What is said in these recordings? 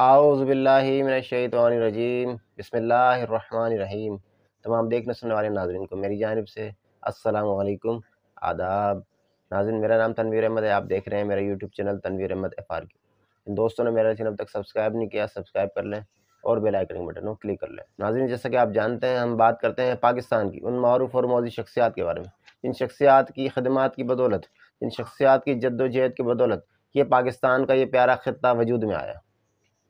اعوذ باللہ من الشیطان الرجیم بسم اللہ الرحمن الرحیم۔ تمام دیکھنے سننے والے ناظرین کو میری جانب سے السلام علیکم، آداب۔ ناظرین، میرا نام تنویر احمد ہے، آپ دیکھ رہے ہیں میرا YouTube channel Tanveer Ahmed FR کی۔ ان دوستوں نے میرا چینل تک سبسکرائب نہیں کیا، سبسکرائب کر لیں اور بیل آئیکن کے بٹن کو کلک کر لیں۔ ناظرین، جیسا کہ آپ جانتے ہیں، ہم بات کرتے ہیں پاکستان کی ان معروف اور موزی شخصیات کے بارے میں جن شخصیات کی خدمات کی بدولت، جن شخصیات کی جد و جہد کی بدولت یہ پاکستان کا یہ پیارا خطہ وجود میں آیا۔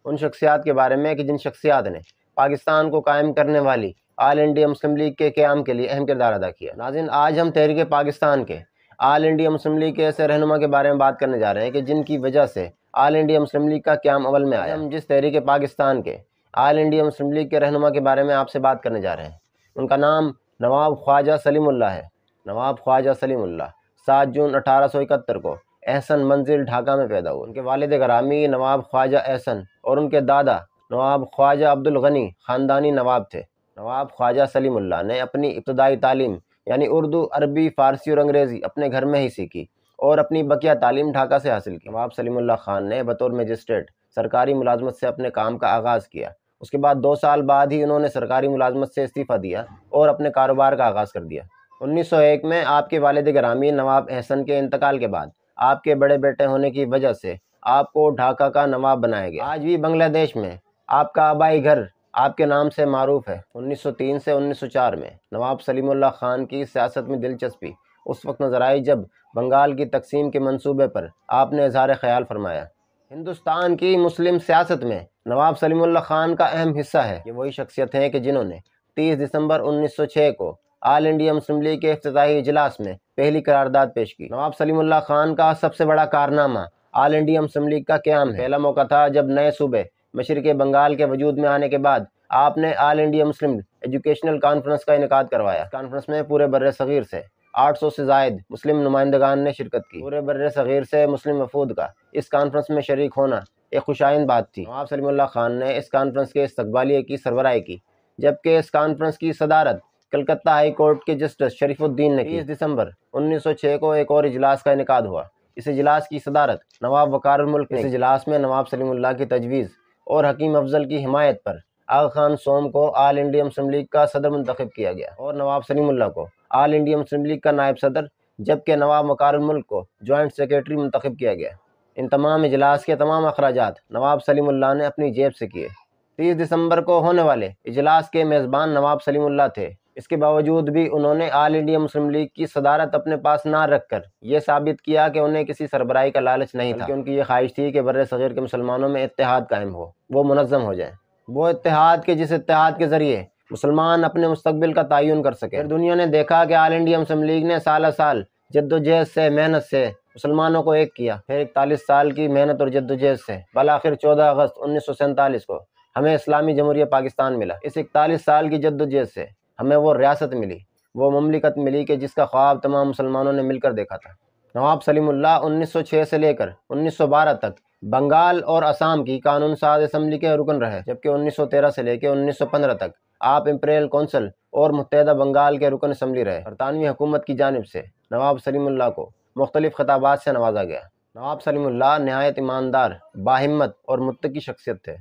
ان شخصیات کے بارے میں کہ جن شخصیات نے پاکستان کو قائم کرنے والی آل انڈیا مسلم لیگ کے قیام کے لیے اہم کردار ادا کیا۔ ناظرین، آج ہم تحریک پاکستان کے آل انڈیا مسلم لیگ کے ایسے رہنما کے بارے میں بات کرنے جا رہے ہیں کہ جن کی وجہ سے آل انڈیا مسلم لیگ کا قیام عمل میں آیا۔ ہم جس تحریک پاکستان کے آل انڈیا مسلم لیگ کے رہنما کے بارے میں آپ سے بات کرنے جا رہے ہیں، ان کا نام نواب خواجہ سلیم اللہ ہے۔ نواب خواجہ سلیم اللہ 7 جون 1871 کو احسن منزل ڈھاکہ میں پیدا ہوئے۔ ان کے والد گرامی نواب خواجہ احسن اور ان کے دادا نواب خواجہ عبدالغنی خاندانی نواب تھے۔ نواب خواجہ سلیم اللہ نے اپنی ابتدائی تعلیم یعنی اردو، عربی، فارسی اور انگریزی اپنے گھر میں ہی سیکھی اور اپنی بقیہ تعلیم ڈھاکہ سے حاصل کی۔ نواب سلیم اللہ خان نے بطور مجسٹریٹ سرکاری ملازمت سے اپنے کام کا آغاز کیا۔ اس کے بعد 2 سال بعد ہی انہوں نے سرکاری ملازمت سے استعفیٰ دیا اور اپنے کاروبار کا آغاز کر دیا۔ 1901 میں آپ کے والد گرامی نواب احسن کے انتقال کے بعد آپ کے بڑے بیٹے ہونے کی وجہ سے آپ کو ڈھاکہ کا نواب بنایا گیا۔ آج بھی بنگلہ دیش میں آپ کا آبائی گھر آپ کے نام سے معروف ہے۔ 1903 سے 1904 میں نواب سلیم اللہ خان کی سیاست میں دلچسپی اس وقت نظر آئی جب بنگال کی تقسیم کے منصوبے پر آپ نے اظہار خیال فرمایا۔ ہندوستان کی مسلم سیاست میں نواب سلیم اللہ خان کا اہم حصہ ہے۔ یہ وہی شخصیت ہیں کہ جنہوں نے 30 دسمبر 1906 کو آل انڈیا مسلم لیگ کے افتتاحی اجلاس میں پہلی قرارداد پیش کی۔ نواب سلیم اللہ خان کا سب سے بڑا کارنامہ آل انڈیا مسلم لیگ کا قیام ہے۔ پہلا موقع تھا جب نئے صوبے مشرق بنگال کے وجود میں آنے کے بعد آپ نے آل انڈیا مسلم ایجوکیشنل کانفرنس کا انعقاد کروایا۔ کانفرنس میں پورے بر صغیر سے 800 سے زائد مسلم نمائندگان نے شرکت کی۔ پورے بر صغیر سے مسلم وفود کا اس کانفرنس میں شریک ہونا ایک خوشائند بات تھی۔ نواب سلیم اللہ خان نے اس کانفرنس کے استقبالیے کی سربراہی کی، جبکہ اس کانفرنس کی صدارت کلکتہ ہائی کورٹ کے جسٹس شریف الدین نے کی۔ 30 دسمبر 1906 کو ایک اور اجلاس کا انعقاد ہوا۔ اس اجلاس کی صدارت نواب وقار الملک نے کی۔ اس اجلاس میں نواب سلیم اللہ کی تجویز اور حکیم افضل کی حمایت پر آغا خان سوم کو آل انڈیا مسلم لیگ کا صدر منتخب کیا گیا اور نواب سلیم اللہ کو آل انڈیا مسلم لیگ کا نائب صدر، جبکہ نواب وقار الملک کو جوائنٹ سیکریٹری منتخب کیا گیا۔ ان تمام اجلاس کے تمام اخراجات نواب سلیم اللہ نے اپنی جیب سے کیے۔ 30 دسمبر کو ہونے والے اجلاس کے میزبان نواب سلیم اللہ تھے۔ اس کے باوجود بھی انہوں نے آل انڈیا مسلم لیگ کی صدارت اپنے پاس نہ رکھ کر یہ ثابت کیا کہ انہیں کسی سربراہی کا لالچ نہیں تھا، بلکہ ان کی یہ خواہش تھی کہ بر صغیر کے مسلمانوں میں اتحاد قائم ہو، وہ منظم ہو جائیں، وہ اتحاد کے جس اتحاد کے ذریعے مسلمان اپنے مستقبل کا تعین کر سکے۔ پھر دنیا نے دیکھا کہ آل انڈیا مسلم لیگ نے سالہ سال جد و جہد سے، محنت سے مسلمانوں کو ایک کیا۔ پھر 41 سال کی محنت اور جد و جہد سے بالآخر 14 اگست 1947 کو ہمیں اسلامی جمہوریہ پاکستان ملا۔ اس 41 سال کی جد و جہد سے ہمیں وہ ریاست ملی، وہ مملکت ملی کہ جس کا خواب تمام مسلمانوں نے مل کر دیکھا تھا۔ نواب سلیم اللہ 1906 سے لے کر 1912 تک بنگال اور آسام کی قانون ساز اسمبلی کے رکن رہے، جبکہ 1913 سے لے کے 1915 تک آپ امپیریل کونسل اور متحدہ بنگال کے رکن اسمبلی رہے۔ برطانوی حکومت کی جانب سے نواب سلیم اللہ کو مختلف خطابات سے نوازا گیا۔ نواب سلیم اللہ نہایت ایماندار، باہمت اور متقی شخصیت تھے۔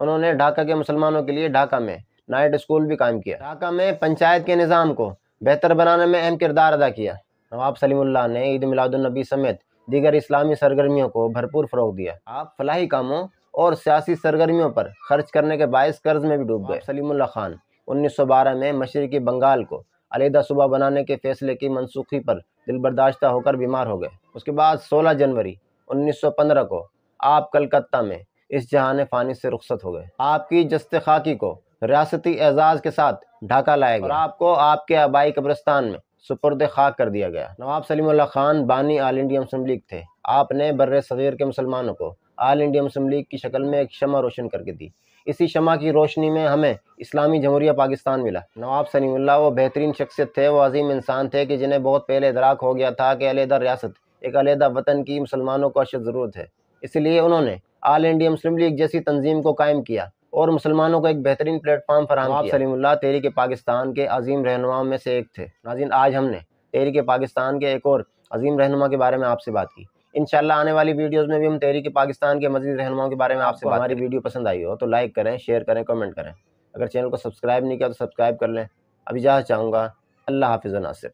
انہوں نے ڈھاکہ کے مسلمانوں کے لیے ڈھاکہ میں نائٹ اسکول بھی قائم کیا۔ ڈھاکہ میں پنچایت کے نظام کو بہتر بنانے میں اہم کردار ادا کیا۔ نواب سلیم اللہ نے عید میلاد النبی سمیت دیگر اسلامی سرگرمیوں کو بھرپور فروغ دیا۔ آپ فلاحی کاموں اور سیاسی سرگرمیوں پر خرچ کرنے کے باعث قرض میں بھی ڈوب گئے۔ سلیم اللہ خان 1912 میں مشرقی بنگال کو علیحدہ صوبہ بنانے کے فیصلے کی منسوخی پر دل برداشتہ ہو کر بیمار ہو گئے۔ اس کے بعد 16 جنوری 1915 کو آپ کلکتہ میں اس جہان فانی سے رخصت ہو گئے۔ آپ کی جسد خاکی کو ریاستی اعزاز کے ساتھ ڈھاکہ لایا گیا اور آپ کو آپ کے آبائی قبرستان میں سپرد خاک کر دیا گیا۔ نواب سلیم اللہ خان بانی آل انڈیا مسلم لیگ تھے۔ آپ نے بر صغیر کے مسلمانوں کو آل انڈیا مسلم لیگ کی شکل میں ایک شمع روشن کر کے دی۔ اسی شمع کی روشنی میں ہمیں اسلامی جمہوریہ پاکستان ملا۔ نواب سلیم اللہ وہ بہترین شخصیت تھے، وہ عظیم انسان تھے کہ جنہیں بہت پہلے ادراک ہو گیا تھا کہ علیحدہ ریاست، ایک علیحدہ وطن کی مسلمانوں کو اشد ضرورت ہے۔ اس لیے انہوں نے آل انڈیا مسلم لیگ جیسی تنظیم کو قائم کیا اور مسلمانوں کو ایک بہترین پلیٹ فارم فراہم کیا۔ نواب سلیم اللہ تحریک پاکستان کے عظیم رہنماؤں میں سے ایک تھے۔ ناظرین، آج ہم نے تحریک پاکستان کے ایک اور عظیم رہنما کے بارے میں آپ سے بات کی۔ انشاءاللہ آنے والی ویڈیوز میں بھی ہم تحریک پاکستان کے مزید رہنماؤں کے بارے میں آپ سے بات کریں۔ ہماری ویڈیو پسند آئی ہو تو لائک کریں، شیئر کریں، کمنٹ کریں۔ اگر چینل کو سبسکرائب نہیں کیا تو سبسکرائب کر لیں۔ اب اجازت چاہوں گا۔ اللہ حافظ و ناصر۔